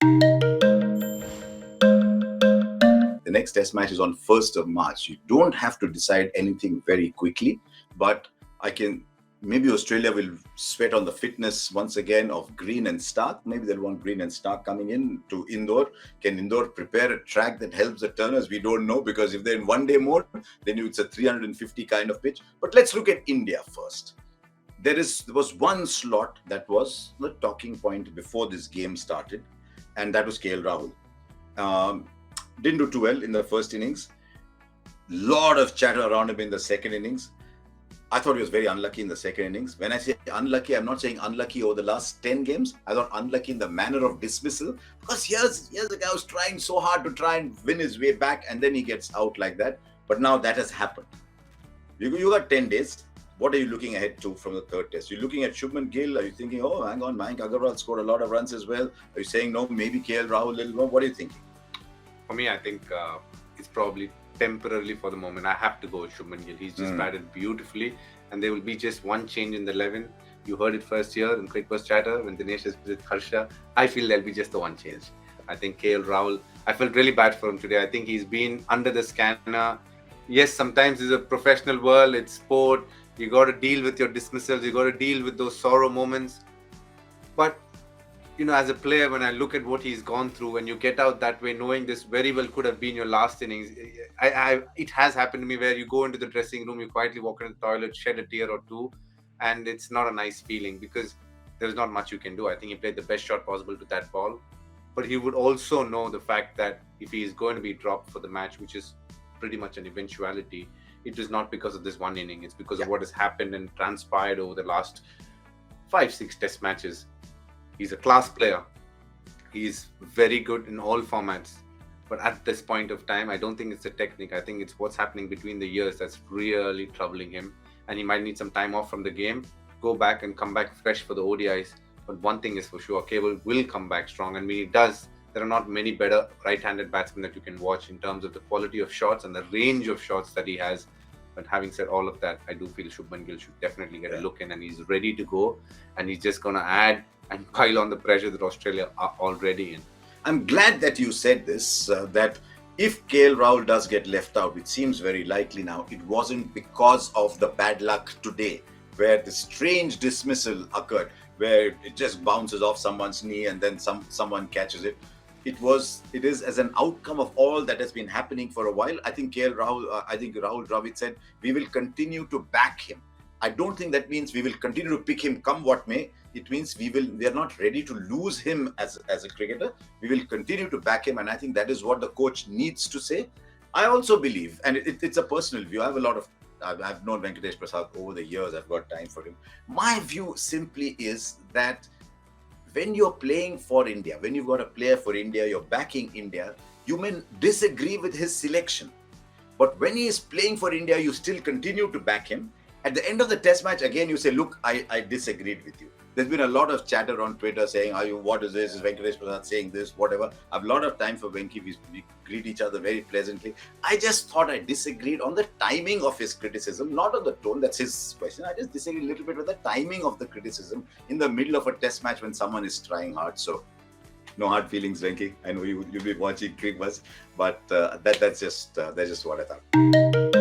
The next test match is on 1st of March. You don't have to decide anything very quickly, but I can maybe Australia will sweat on the fitness once again of Green and Stark. Maybe they'll want Green and Stark coming in to Indore. Can Indore prepare a track that helps the turners? We don't know, because if they're in one day mode, then it's a 350 kind of pitch. But let's look at India first. There was one slot that was the talking point before this game started, and that was KL Rahul. Didn't do too well in the first innings. Lot of chatter around him in the second innings. I thought he was very unlucky in the second innings. When I say unlucky, I'm not saying unlucky over the last 10 games. I thought unlucky in the manner of dismissal, because here's a guy who's trying so hard to try and win his way back, and then he gets out like that. But now that has happened. You got 10 days. What are you looking ahead to from the third test? You're looking at Shubman Gill. Are you thinking, oh, hang on, Mayank Agarwal scored a lot of runs as well? Are you saying, no, maybe KL Rahul a little more? What are you thinking? For me, I think it's probably temporarily for the moment. I have to go with Shubman Gill. He's just batted beautifully, and there will be just one change in the 11. You heard it first here in Cricbuzz Chatter when Dinesh is with Harsha. I feel there'll be just the one change. I think KL Rahul, I felt really bad for him today. I think he's been under the scanner. Yes, sometimes it's a professional world, it's sport. You got to deal with your dismissals. You got to deal with those sorrow moments. But as a player, when I look at what he's gone through, when you get out that way, knowing this very well could have been your last innings, it has happened to me where you go into the dressing room, you quietly walk into the toilet, shed a tear or two, and it's not a nice feeling because there's not much you can do. I think he played the best shot possible to that ball, but he would also know the fact that if he is going to be dropped for the match, which is pretty much an eventuality, it is not because of this one inning. It's because of what has happened and transpired over the last 5-6 test matches. He's a class player. He's very good in all formats. But at this point of time, I don't think it's the technique. I think it's what's happening between the years that's really troubling him. And he might need some time off from the game, go back and come back fresh for the ODIs. But one thing is for sure, Cable will come back strong. And when he does, there are not many better right-handed batsmen that you can watch in terms of the quality of shots and the range of shots that he has. But having said all of that, I do feel Shubman Gill should definitely get a look in, and he's ready to go. And he's just going to add and pile on the pressure that Australia are already in. I'm glad that you said this, that if KL Rahul does get left out, which seems very likely now, it wasn't because of the bad luck today, where the strange dismissal occurred, where it just bounces off someone's knee and then someone catches it. It is as an outcome of all that has been happening for a while. I think Rahul Dravid said, we will continue to back him. I don't think that means we will continue to pick him come what may. It means we are not ready to lose him as a cricketer. We will continue to back him, and I think that is what the coach needs to say. I also believe, and it's a personal view, I've known Venkatesh Prasad over the years, I've got time for him. My view simply is that when you're playing for India, when you've got a player for India, you're backing India, you may disagree with his selection. But when he is playing for India, you still continue to back him. At the end of the test match, again, you say, look, I disagreed with you. There's been a lot of chatter on Twitter saying, what is this? Is Venkatesh Prasad saying this? Whatever. I have a lot of time for Venki. We greet each other very pleasantly. I just thought I disagreed on the timing of his criticism, not on the tone. That's his question. I just disagreed a little bit with the timing of the criticism in the middle of a test match when someone is trying hard. So, no hard feelings, Venki. I know you'll be watching Cricbuzz, but that's just what I thought.